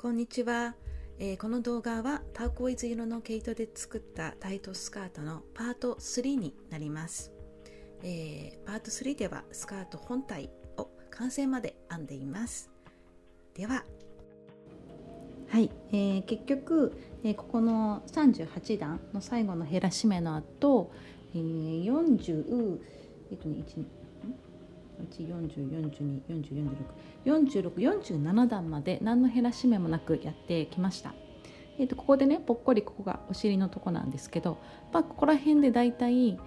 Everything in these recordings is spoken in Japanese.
こんにちは、この動画はターコイズ色の毛糸で作ったタイトスカートのパート3になります。パート3ではスカート本体を完成まで編んでいます。では、はい、結局、ここの38段の最後の減らし目の後、40、47段まで何の減らし目もなくやってきました。ここでねぽっこりここがお尻のとこなんですけど、ここら辺でだいたい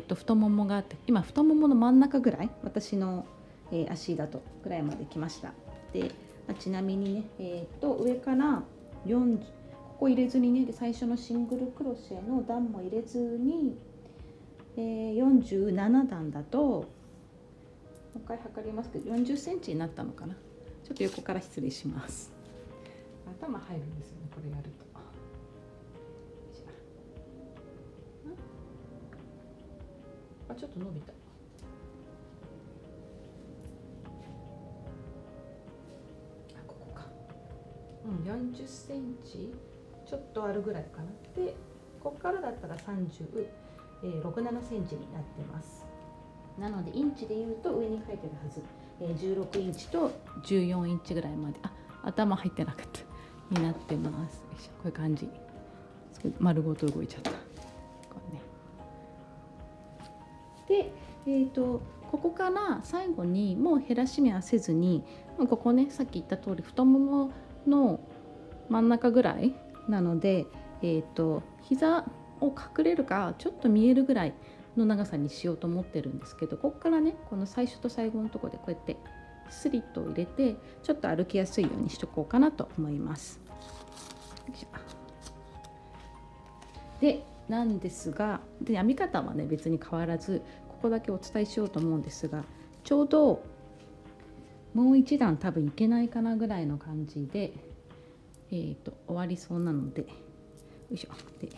太ももがあって、今太ももの真ん中ぐらい、私の、足だとぐらいまで来ました。で、ちなみにね、上から40、ここ入れずにね、最初のシングルクロシェの段も入れずに、47段だともう一回測りますけど40センチになったのかな。ちょっと横から失礼します。頭入るんですよね、これやると。ちょっと伸びた。ここか。40センチちょっとあるぐらいかな。で、ここからだったら37センチになってます。なのでインチでいうと上に書いてるはず、16インチと14インチぐらいまで、頭入ってなかったになってます。こういう感じ。丸ごと動いちゃった。これね。で、ここから最後にもう減らし目はせずに、ここね、さっき言った通り太ももの真ん中ぐらいなので、膝を隠れるかちょっと見えるぐらいの長さにしようと思ってるんですけど、ここからね、この最初と最後のところでこうやってスリットを入れて、ちょっと歩きやすいようにしとこうかなと思います。で、なんですが、編み方はね別に変わらず、ここだけお伝えしようと思うんですが、ちょうどもう一段多分いけないかなぐらいの感じで、終わりそうなので、よいしょ。で、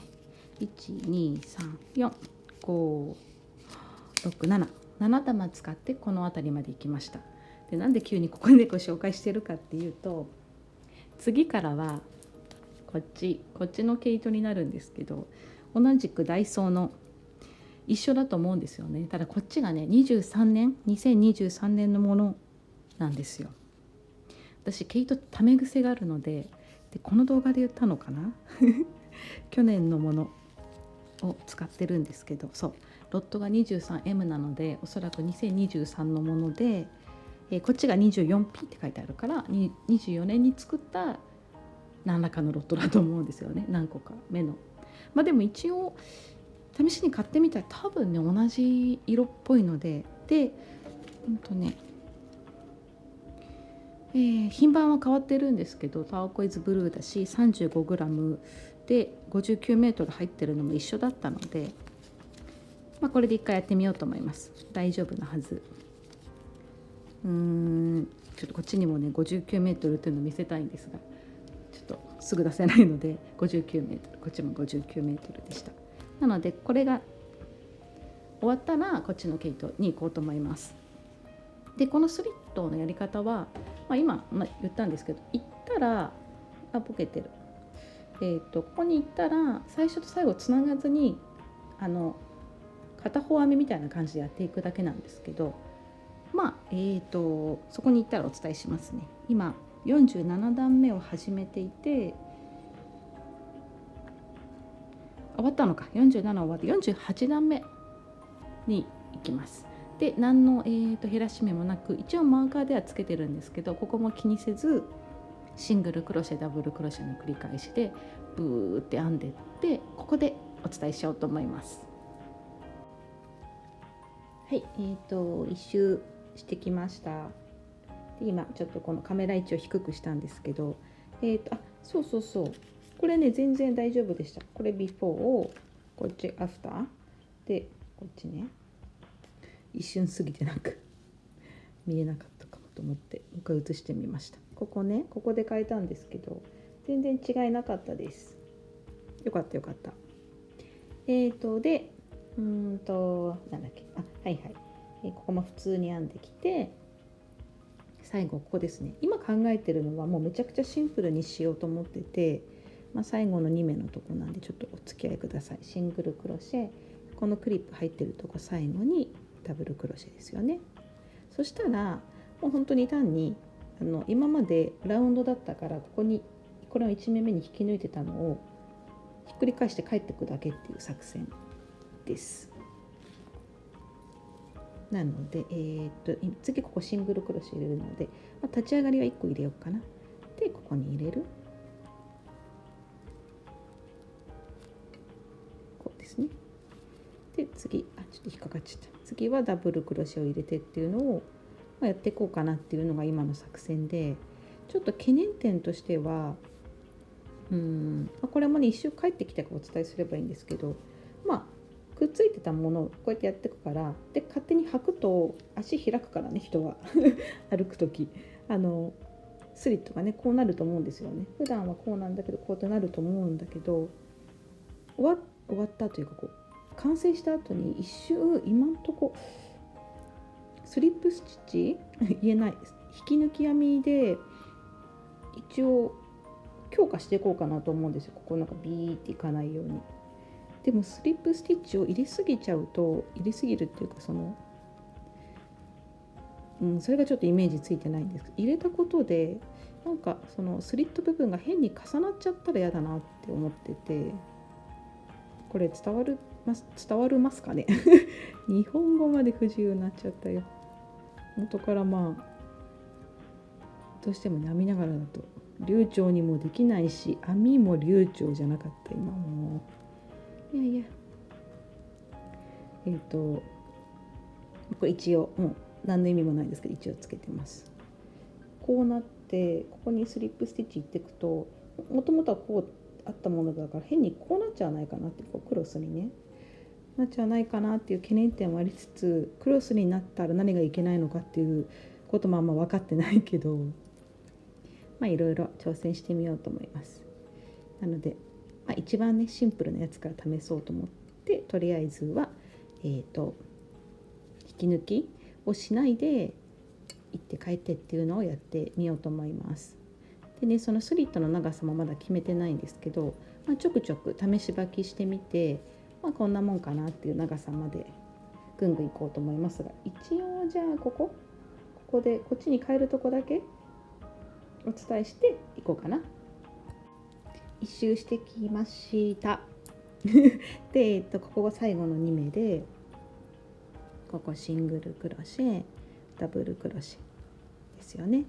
1234567玉使ってこの辺りまで行きました。で、なんで急にここでご紹介してるかっていうと、次からはこっちの毛糸になるんですけど、同じくダイソーの一緒だと思うんですよね。ただこっちがね2023年のものなんですよ。私毛糸ため癖があるので、この動画で言ったのかな去年のものを使ってるんですけど、そうロットが 23M なので、おそらく2023のもので、こっちが 24P って書いてあるから、24年に作った何らかのロットだと思うんですよね。何個か目の。でも一応試しに買ってみたら多分ね同じ色っぽいので、品番は変わってるんですけど、ターコイズブルーだし 35g で 59m 入ってるのも一緒だったので、これで一回やってみようと思います。大丈夫なはず。ちょっとこっちにもね 59m っていうのを見せたいんですが、ちょっとすぐ出せないので 59m、 こっちも 59m でした。なのでこれが終わったらこっちの毛糸に行こうと思います。で、このスリットのやり方は、今、言ったんですけど、行ったらボケてる、ここに行ったら最初と最後つながずに片方編みみたいな感じでやっていくだけなんですけど、そこに行ったらお伝えしますね。今47段目を始めていて、終わったのか、47終わって48段目に行きます。で、何の、減らし目もなく、一応マーカーではつけてるんですけど、ここも気にせずシングルクロシェダブルクロシェの繰り返しでブーって編んでって、ここでお伝えしようと思います。はい、一周してきました。で、今ちょっとこのカメラ位置を低くしたんですけど、そうこれね全然大丈夫でした。これビフォーをこっちアフターで、こっちね一瞬過ぎて見えなかったかもと思ってもう一回映してみました。ここで変えたんですけど全然違いなかったです。よかった。で、なんだっけ、ここも普通に編んできて、最後ここですね。今考えてるのはもうめちゃくちゃシンプルにしようと思ってて、最後の2目のとこなんでちょっとお付き合いください。シングルクロシェ、このクリップ入ってるとこ最後にダブルクロシェですよね。そしたらもう本当に単に今までラウンドだったからこれを1目目に引き抜いてたのをひっくり返して帰ってくだけっていう作戦です。なので、次ここシングルクロシェ入れるので、立ち上がりは1個入れようかな。でここに入れる、こうですね。で次ちょっと引っかかっちゃった。次はダブルクロシェを入れてっていうのを、やっていこうかなっていうのが今の作戦で、ちょっと懸念点としてはこれもね一周帰ってきたからお伝えすればいいんですけど、くっついてたものをこうやってやっていくから、で勝手に履くと足開くからね、人は歩く時スリットがねこうなると思うんですよね。普段はこうなんだけどこうやってなると思うんだけど、終わったというか完成した後に一周今んとこスリップスティッチ言えない引き抜き編みで一応強化していこうかなと思うんですよ。ここなんかビーっていかないように。でもスリップスティッチを入れすぎちゃうと、入れすぎるっていうかそれがちょっとイメージついてないんですけど、入れたことでなんかそのスリット部分が変に重なっちゃったら嫌だなって思ってて、これ伝わりますかね日本語まで不自由になっちゃったよ。元からどうしてもね編みながらだと流暢にもできないし、編みも流暢じゃなかった今もこれ一応もう何の意味もないですけど一応つけてます。こうなってここにスリップスティッチいっていくと、もともとはこうあったものだから変にこうなっちゃわないかなって、クロスにねなっちゃわないかなっていう懸念点はありつつ、クロスになったら何がいけないのかっていうこともあんま分かってないけど、いろいろ挑戦してみようと思います。なので、一番ねシンプルなやつから試そうと思って、とりあえずは引き抜きをしないで行って帰ってっていうのをやってみようと思います。でね、そのスリットの長さもまだ決めてないんですけど、ちょくちょく試し履きしてみて、こんなもんかなっていう長さまでぐんぐんいこうと思いますが、一応じゃあここでこっちに変えるとこだけお伝えしていこうかな。一周してきましたで、ここが最後の2目で、ここシングルクロシェダブルクロシェですよね。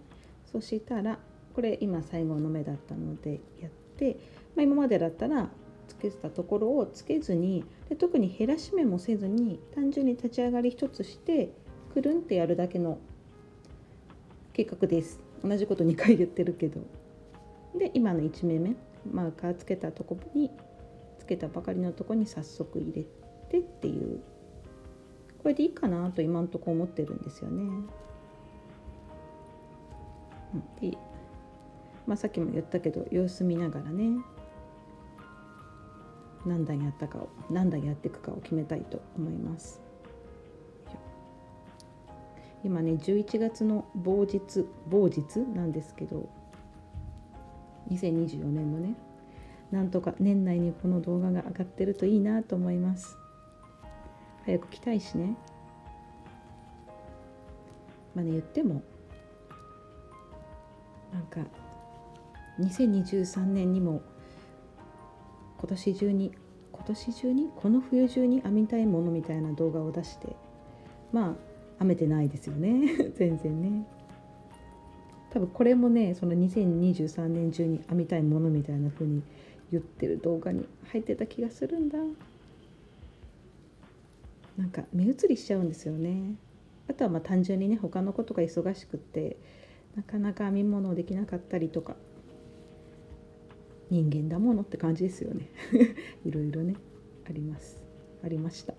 そしたらこれ今最後の目だったのでやって、今までだったらつけてたところをつけずに、で特に減らし目もせずに単純に立ち上がり一つしてくるんってやるだけの計画です。同じこと2回言ってるけど、で今の1目目マーカーつけたとこにつけたばかりのとこに早速入れてっていう、これでいいかなと今のところ思ってるんですよね。でさっきも言ったけど様子見ながらね、何段やっていくかを決めたいと思います。今ね11月の某日なんですけど、2024年のね、なんとか年内にこの動画が上がってるといいなと思います。早く来たいしね。言ってもなんか2023年にも今年中にこの冬中に編みたいものみたいな動画を出して、編めてないですよね全然ね。多分これもねその2023年中に編みたいものみたいな風に言ってる動画に入ってた気がするんだ。なんか目移りしちゃうんですよね。あとは単純にね他のことが忙しくってなかなか編み物できなかったりとか、人間だものって感じですよねいろいろねありました。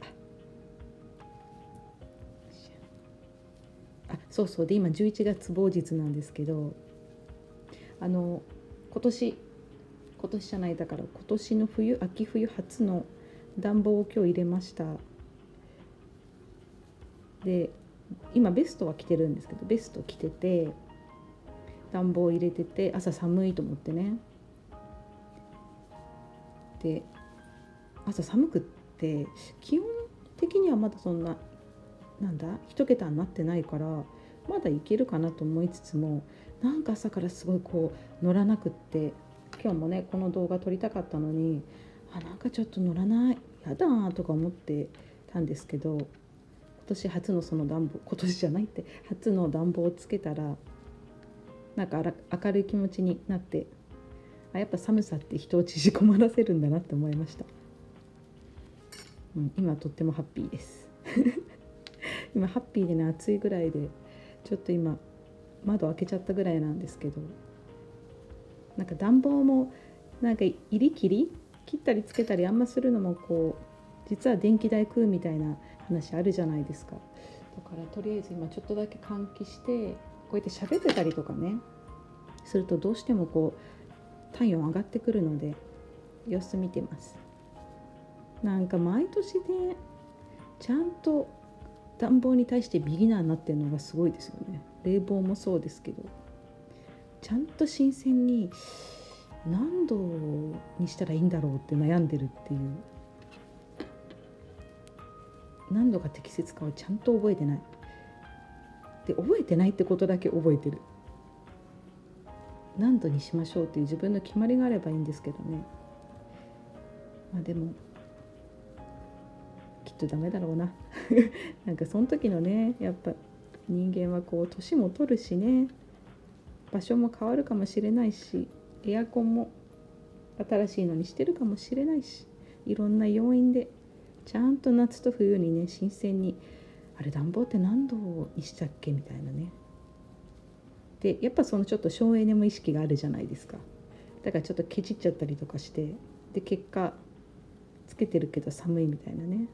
そうで今11月某日なんですけど、今年じゃないだから今年の秋冬初の暖房を今日入れました。で今ベストは着てるんですけど、ベスト着てて暖房入れてて、朝寒いと思ってね。で朝寒くって気温的にはまだそんな1桁になってないからまだいけるかなと思いつつも、なんか朝からすごいこう乗らなくって、今日もねこの動画撮りたかったのになんかちょっと乗らない、やだとか思ってたんですけど、今年初のその暖房、今年じゃないって初の暖房をつけたらなんか明るい気持ちになって、やっぱ寒さって人を縮こまらせるんだなって思いました。今とってもハッピーです今ハッピーでね、暑いぐらいでちょっと今窓開けちゃったぐらいなんですけど、なんか暖房もなんか入り切ったりつけたりあんまするのもこう実は電気代食うみたいな話あるじゃないですか。だからとりあえず今ちょっとだけ換気して、こうやって喋ってたりとかねするとどうしてもこう体温上がってくるので様子見てます。なんか毎年ねちゃんと暖房に対してビギナーになってるのがすごいですよね。冷房もそうですけど、ちゃんと新鮮に何度にしたらいいんだろうって悩んでるっていう、何度が適切かをちゃんと覚えてない。で覚えてないってことだけ覚えてる。何度にしましょうっていう自分の決まりがあればいいんですけどね。でもきっとダメだろうななんかその時のね、やっぱ人間はこう年も取るしね、場所も変わるかもしれないし、エアコンも新しいのにしてるかもしれないし、いろんな要因でちゃんと夏と冬にね新鮮に、あれ暖房って何度にしたっけみたいなね。でやっぱそのちょっと省エネも意識があるじゃないですか。だからちょっとケチっちゃったりとかして、で結果つけてるけど寒いみたいなね。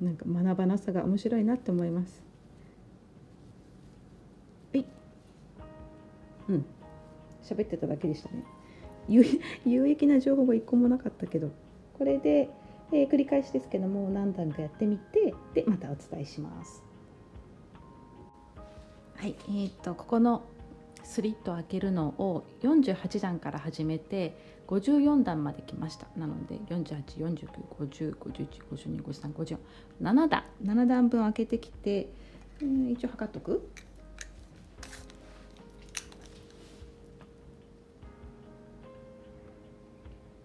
なんか学ばなさが面白いなって思います。喋ってただけでしたね。有益な情報が一個もなかったけど、これで、繰り返しですけども何段かやってみて、でまたお伝えします。はい、ここのスリットを開けるのを48段から始めて54段まで来ました。なので48、49、50、51、52、53、54、7段分開けてきて、一応測っとく。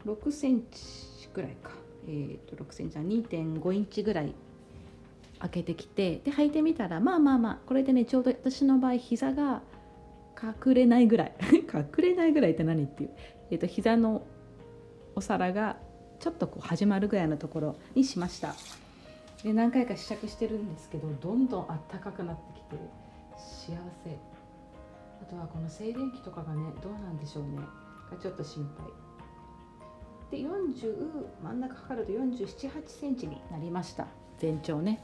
6センチぐらいか、6センチは 2.5 インチぐらい開けてきて、で履いてみたらこれでねちょうど私の場合膝が隠れないぐらい隠れないぐらいって何っていう、膝のお皿がちょっとこう始まるぐらいのところにしました。で何回か試着してるんですけど、どんどんあったかくなってきて幸せ。あとはこの静電気とかがねどうなんでしょうねがちょっと心配で、真ん中測ると47、8センチになりました。全長ね。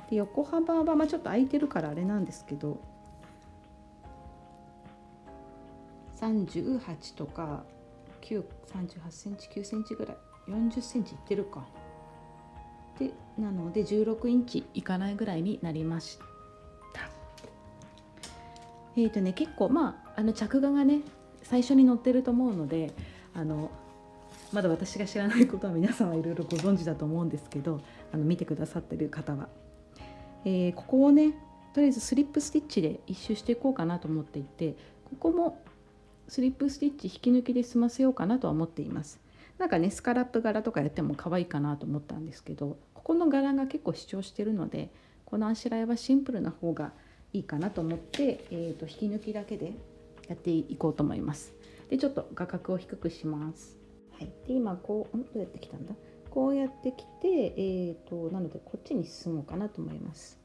で横幅はちょっと空いてるからあれなんですけど、38とか38センチ9センチぐらい、40センチいってるかで、なので16インチいかないぐらいになりました。結構着画がね最初に載ってると思うので、まだ私が知らないことは皆さんはいろいろご存知だと思うんですけど、見てくださってる方は、ここをねとりあえずスリップスティッチで一周していこうかなと思っていて、ここもスリップスティッチ引き抜きで済ませようかなとは思っています。なんかねスカラップ柄とかやっても可愛いかなと思ったんですけど、ここの柄が結構主張してるので、このあしらいはシンプルな方がいいかなと思って、引き抜きだけでやっていこうと思います。でちょっと画角を低くします。はい、で今どうやってきたんだ、こうやってきて、なのでこっちに進もうかなと思います。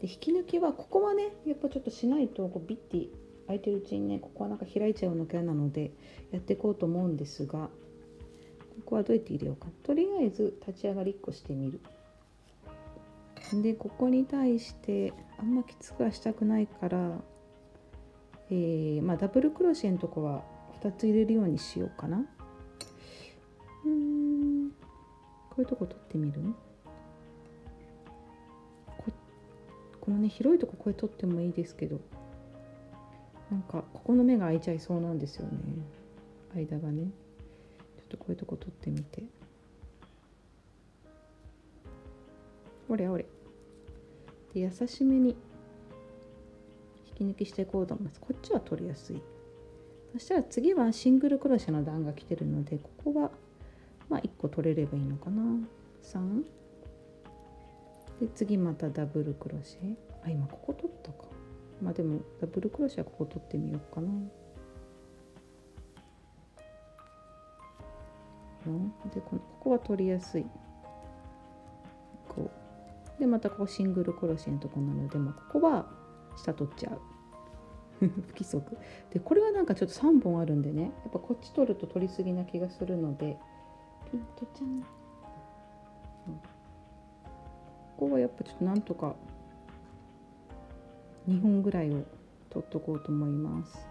で引き抜きはここはねやっぱちょっとしないとビッて開いてるうちにね、ここはなんか開いちゃうの嫌なのでやっていこうと思うんですが、ここはどうやって入れようか。とりあえず立ち上がり1個してみる。でここに対してあんまきつくはしたくないから、ダブルクロシェのとこは2つ入れるようにしようかな。こういうとこ取ってみる。このね広いとここれ取ってもいいですけど、なんかここの目が開いちゃいそうなんですよね、間がね。ちょっとこういうとこ取ってみて、おれおれで優しめに引き抜きしていこうと思います。こっちは取りやすい。そしたら次はシングルクロシェの段が来てるので、ここはまあ1個取れればいいのかな。3で次またダブルクロシェ、あ、今ここ取ったか。まあでもダブルクロシェはここ取ってみようかな。でここは取りやすい。こうでまたここシングルクロシェのとこなので、まあ、ここは下取っちゃう不規則で、これはなんかちょっと3本あるんでね、やっぱこっち取ると取りすぎな気がするので、ピントちゃん、ここはやっぱちょっとなんとか2本ぐらいを取っとこうと思います。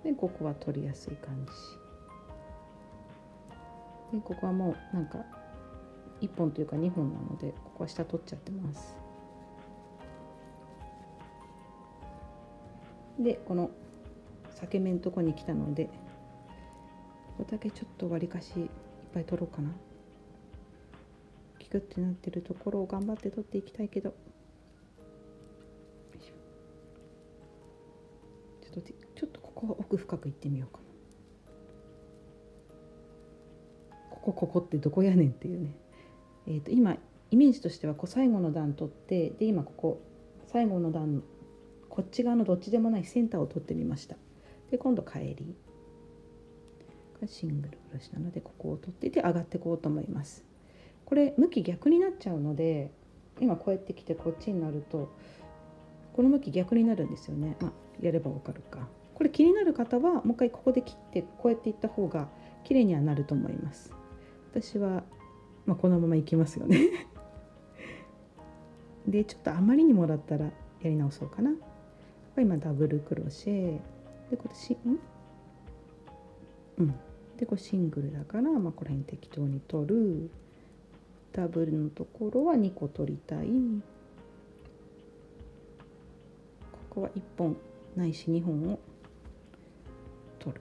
でここは取りやすい感じで、ここはもうなんか1本というか2本なので、ここは下取っちゃってます。でこの裂け目のとこに来たので、ここだけちょっとわりかしいっぱい取ろうかな。キクってなってるところを頑張って取っていきたいけど、ちょっとここは奥深くいってみようかな。ここってどこやねんっていうね。今イメージとしてはこう最後の段取って、で今ここ最後の段こっち側のどっちでもないセンターを取ってみました。で今度返りシングルクロシなので、ここを取っていて上がっていこうと思います。これ向き逆になっちゃうので、今こうやってきてこっちになるとこの向き逆になるんですよね。やればわかるか。これ気になる方はもう一回ここで切ってこうやっていった方が綺麗にはなると思います。私は、このままいきますよねでちょっとあまりにもだったらやり直そうかな。今ダブルクロシェでこれでこれシングルだから、この辺適当に取る。ダブルのところは2個取りたい。ここは1本ないし2本を取る。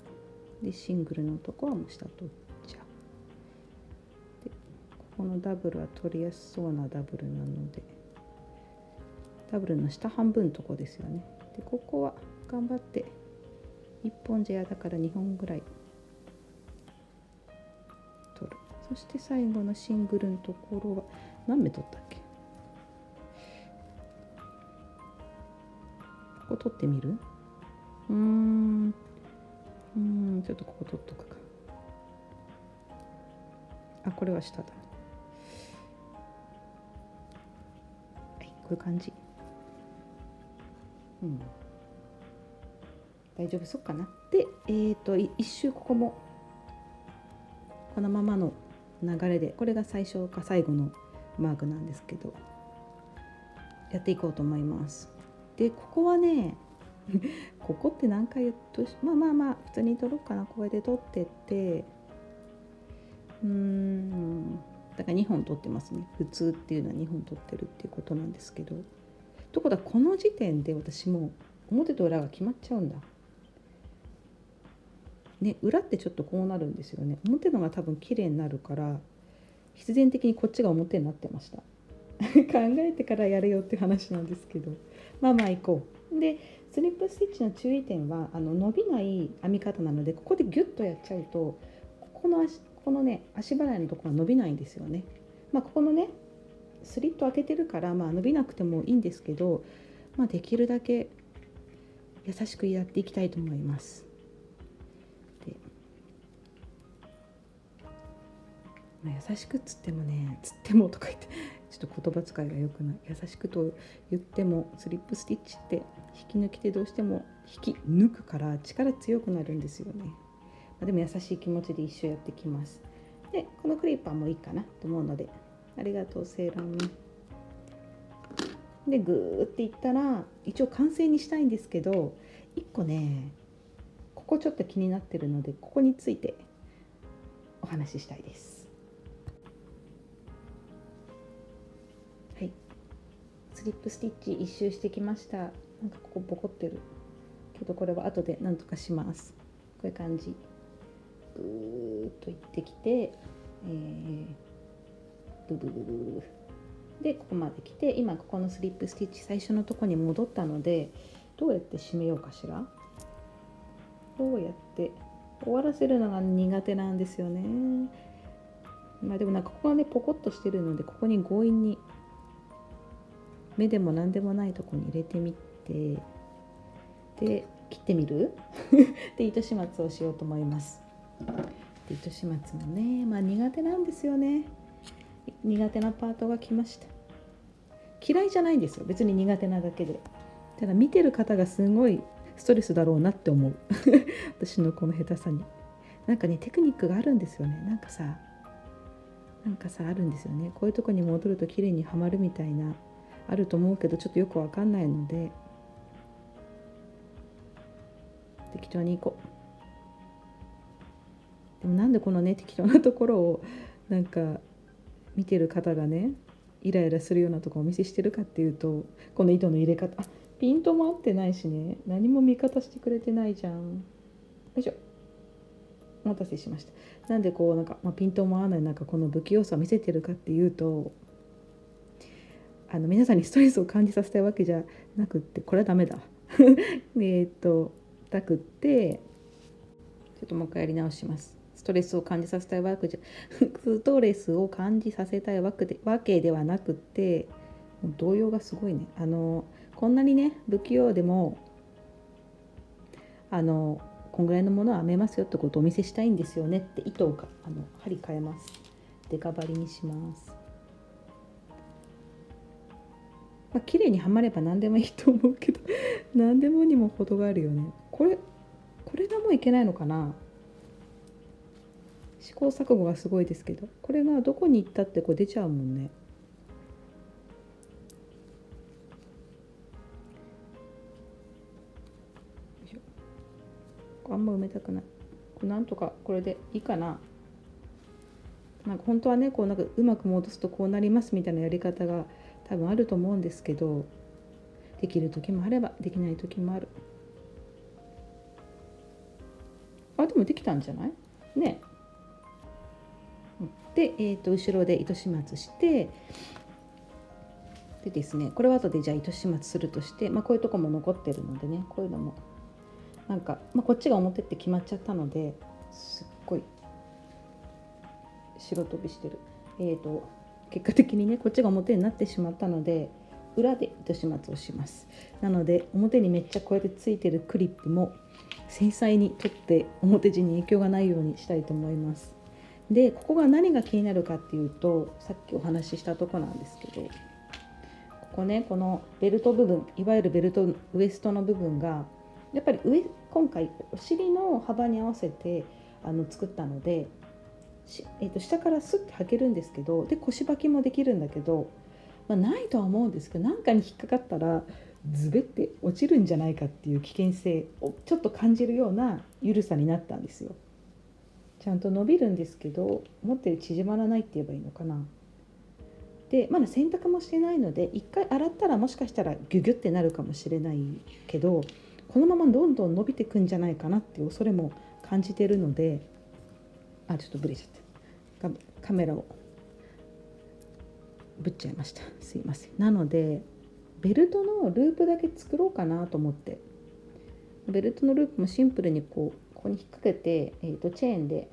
でシングルのところはもう下取っちゃう。でここのダブルは取りやすそうなダブルなので、ダブルの下半分のとこですよね。でここは頑張って1本じゃだから2本ぐらい取る。そして最後のシングルのところは何目取ったっけ。ここ取ってみる。ちょっとここ取っとくか。これは下だ。はい、こういう感じ。大丈夫そうかな。で、一周ここもこのままの流れで、これが最初か最後のマークなんですけど、やっていこうと思います。でここはねここって何回言うと普通に取ろうかな。これで取ってってだから2本取ってますね。普通っていうのは2本取ってるっていうことなんですけど、ところがこの時点で私も表と裏が決まっちゃうんだね。裏ってちょっとこうなるんですよね。表のが多分綺麗になるから必然的にこっちが表になってました考えてからやれよっていう話なんですけど、行こう。でスリップスティッチの注意点は伸びない編み方なので、ここでギュッとやっちゃうとこのね足払いのところは伸びないんですよね。ここのねスリット開けてるから伸びなくてもいいんですけど、できるだけ優しくやっていきたいと思います。で優しくっつってもとか言ってちょっと言葉遣いが良くない。優しくと言ってもスリップスティッチって引き抜きでどうしても引き抜くから力強くなるんですよね。でも優しい気持ちで一生やってきます。でこのクリッパーもいいかなと思うので、ありがとうセーラン。でグーっていったら一応完成にしたいんですけど、1個ねここちょっと気になってるので、ここについてお話ししたいです。はい、スリップスティッチ一周してきました。なんかここボコってるけど、これは後でなんとかします。こういう感じ、ぐーっといってきて、ブブブブでここまで来て、今ここのスリップスティッチ最初のとこに戻ったので、どうやって締めようかしら。どうやって終わらせるのが苦手なんですよね。まあでもなんかここがねポコッとしてるので、ここに強引に目でも何でもないとこに入れてみて、で切ってみるで糸始末をしようと思います。で糸始末もね、まあ苦手なんですよね。苦手なパートが来ました。嫌いじゃないんですよ、別に苦手なだけで。ただ見てる方がすごいストレスだろうなって思う私のこの下手さに。なんかねテクニックがあるんですよね。なんかさあるんですよね。こういうとこに戻ると綺麗にはまるみたいなあると思うけど、ちょっとよくわかんないので適当にいこう。でもなんでこのね適当なところをなんか見てる方がねイライラするようなところをお見せしてるかっていうと、この糸の入れ方、ピントも合ってないしね、何も味方してくれてないじゃん。よいしょ、お待たせしました。なんでこうなんか、ピントも合わない中この不器用さを見せてるかっていうと、皆さんにストレスを感じさせたいわけじゃなくって、これはダメだだくって、ちょっともう一回やり直します。ストレスを感じさせたいわけじゃストレスを感じさせたいわけではなくって、動揺がすごいね。こんなにね不器用でもこんぐらいのものは編めますよってことをお見せしたいんですよねって、糸を針変えます。デカ針にします。綺麗にはまれば何でもいいと思うけど何でもにも程があるよね。これがもういけないのかな。試行錯誤がすごいですけど、これがどこに行ったってこう出ちゃうもんね。あんま埋めたくない。なんとかこれでいいかな。なんか本当はねこうなんかうまく戻すとこうなりますみたいなやり方が多分あると思うんですけど、できる時もあればできない時もある。でもできたんじゃないね。で、後ろで糸始末して、でですね、これは後でじゃあ糸始末するとして、こういうとこも残ってるのでね、こういうのもなんか、こっちが表って決まっちゃったので、すっごい白飛びしてる。結果的にねこっちが表になってしまったので、裏で糸始末をします。なので表にめっちゃこうやってついてるクリップも繊細に取って表地に影響がないようにしたいと思います。でここが何が気になるかっていうと、さっきお話ししたとこなんですけど、ここね、このベルト部分、いわゆるベルトウエストの部分がやっぱり今回お尻の幅に合わせて作ったので、下からスッて履けるんですけど、で腰履きもできるんだけど、ないとは思うんですけど、何かに引っかかったらズベって落ちるんじゃないかっていう危険性をちょっと感じるような緩さになったんですよ。ちゃんと伸びるんですけど、思ったより縮まらないって言えばいいのかな。でまだ洗濯もしてないので、一回洗ったらもしかしたらギュギュってなるかもしれないけど、このままどんどん伸びてくんじゃないかなっていう恐れも感じてるので、ちょっとブレちゃった。カメラをぶっちゃいました。すいません。なのでベルトのループだけ作ろうかなと思って、ベルトのループもシンプルにここに引っ掛けて、チェーンで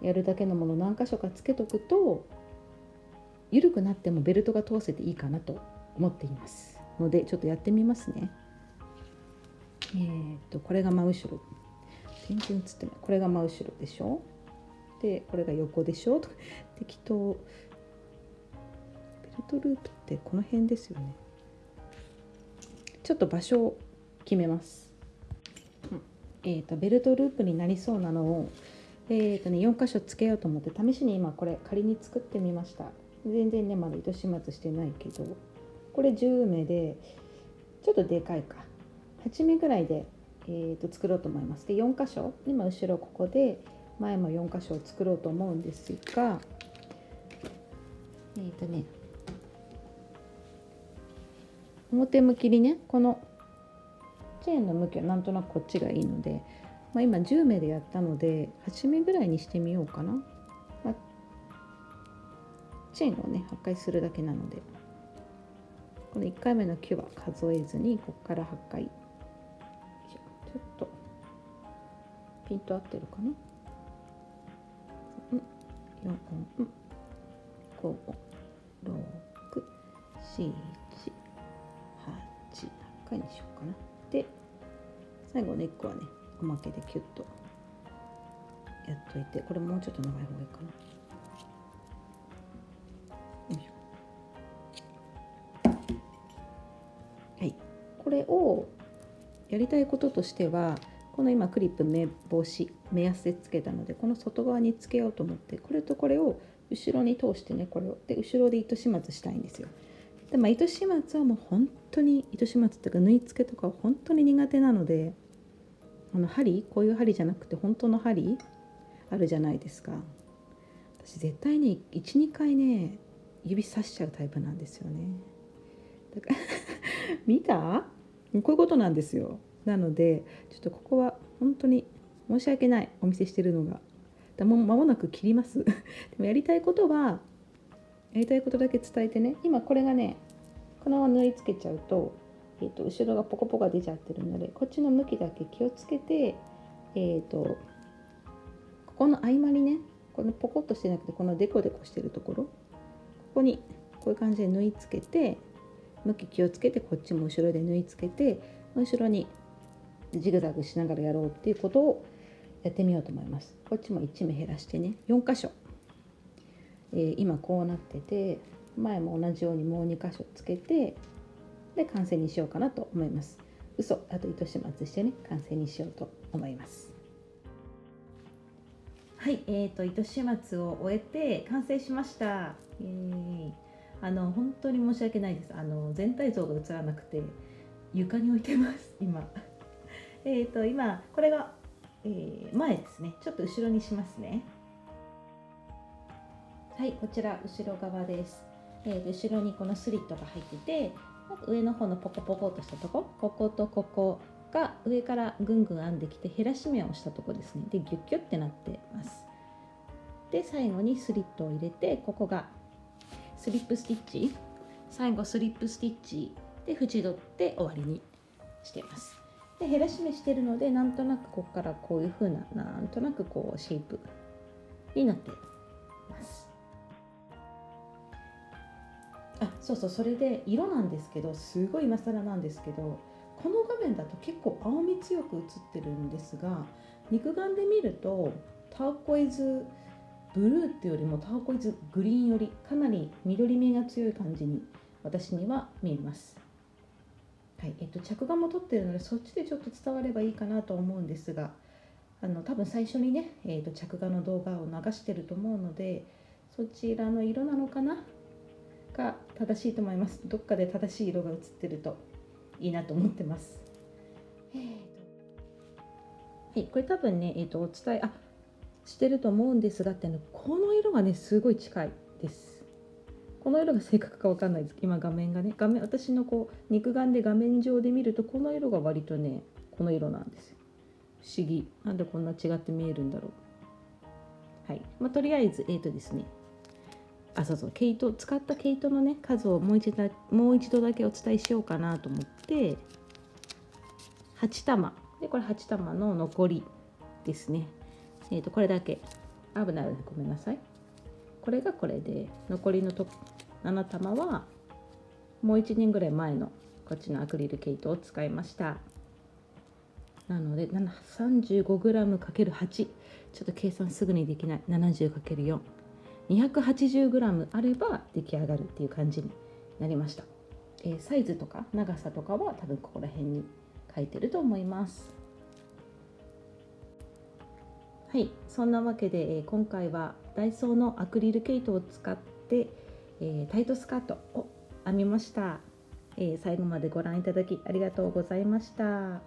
やるだけのもの何箇所かつけとくと、緩くなってもベルトが通せていいかなと思っていますので、ちょっとやってみますね。これが真後ろ、全然映ってない。これが真後ろでしょ。でこれが横でしょ。適当。ベルトループってこの辺ですよね。ちょっと場所を決めます。ベルトループになりそうなのを、4箇所つけようと思って試しに今これ仮に作ってみました。全然ねまだ糸始末してないけど、これ10目でちょっとでかいか、8目ぐらいで、作ろうと思います。で4箇所、今後ろここで前も4箇所を作ろうと思うんですが、表向きにね、このチェーンの向きはなんとなくこっちがいいので、今10目でやったので8目ぐらいにしてみようかな。チェーンをね8回するだけなので、この1回目の9は数えずに、ここから8回。ちょっとピント合ってるかな。4、5、6、7、8、8回にしようかな。で、最後の1個はね、おまけでキュッとやっといて、これもうちょっと長い方がいいかな。よいしょ。はい、これをやりたいこととしては、この今クリップ目安でつけたので、この外側につけようと思って、これとこれを後ろに通してね、これをで後ろで糸始末したいんですよ。で、糸始末はもう本当に糸始末っていうか縫い付けとかは本当に苦手なので、針、こういう針じゃなくて本当の針あるじゃないですか。私絶対ね 1,2 回ね指刺しちゃうタイプなんですよね。だから見た？こういうことなんですよ。なのでちょっとここは本当に申し訳ない、お見せしてるのが。もう間もなく切りますでもやりたいことだけ伝えてね。今これがね、このまま縫い付けちゃうと、後ろがポコポコ出ちゃってるので、こっちの向きだけ気をつけて、ここの合間にね、このポコッとしてなくて、このデコデコしてるところ、ここにこういう感じで縫い付けて、向き気をつけて、こっちも後ろで縫い付けて、後ろにジグザグしながらやろうっていうことをやってみようと思います。こっちも1目減らしてね、4箇所、今こうなってて、前も同じようにもう2箇所つけて、で完成にしようかなと思います。あと糸始末してね、完成にしようと思います。はい、糸始末を終えて完成しました。本当に申し訳ないです。全体像が映らなくて床に置いてます今今これが、前ですね。ちょっと後ろにしますね。はい、こちら後ろ側です。後ろにこのスリットが入ってて、上の方のポコポコとしたとこ、こことここが上からぐんぐん編んできて、減らし目をしたとこですね。でギュッギュッってなってます。で最後にスリットを入れて、ここがスリップスティッチ、最後スリップスティッチで縁取って終わりにしています。で減らし目してるので、なんとなくここからこういう風な、なんとなくこうシェイプになってます。それで色なんですけど、すごい今更なんですけど、この画面だと結構青み強く映ってるんですが、肉眼で見るとターコイズブルーっていうよりもターコイズグリーンよりかなり緑みが強い感じに私には見えます。はい、着眼も取ってるので、そっちでちょっと伝わればいいかなと思うんですが、多分最初にね、着眼の動画を流してると思うので、そちらの色なのかなが正しいと思います。どっかで正しい色が映ってるといいなと思ってます。はい、これ多分ね、お伝えしてると思うんですが、この色がねすごい近いです。この色が正確かわかんないです。今画面がね、私のこう肉眼で画面上で見ると、この色が割とねこの色なんですよ。不思議、なんでこんな違って見えるんだろう。はい、とりあえずですね、毛糸、使った毛糸のね数をもう一度だけお伝えしようかなと思って、8玉で、これ8玉の残りですね。これだけ危ないのでごめんなさい。これがこれで、残りの7玉はもう1年ぐらい前のこっちのアクリル毛糸を使いました。なので 35g×8、 ちょっと計算すぐにできない。 70×4、280g あれば出来上がるっていう感じになりました。サイズとか長さとかは多分ここら辺に書いてると思います。はい、そんなわけで、今回はダイソーのアクリル毛糸を使って、タイトスカートを編みました。最後までご覧いただきありがとうございました。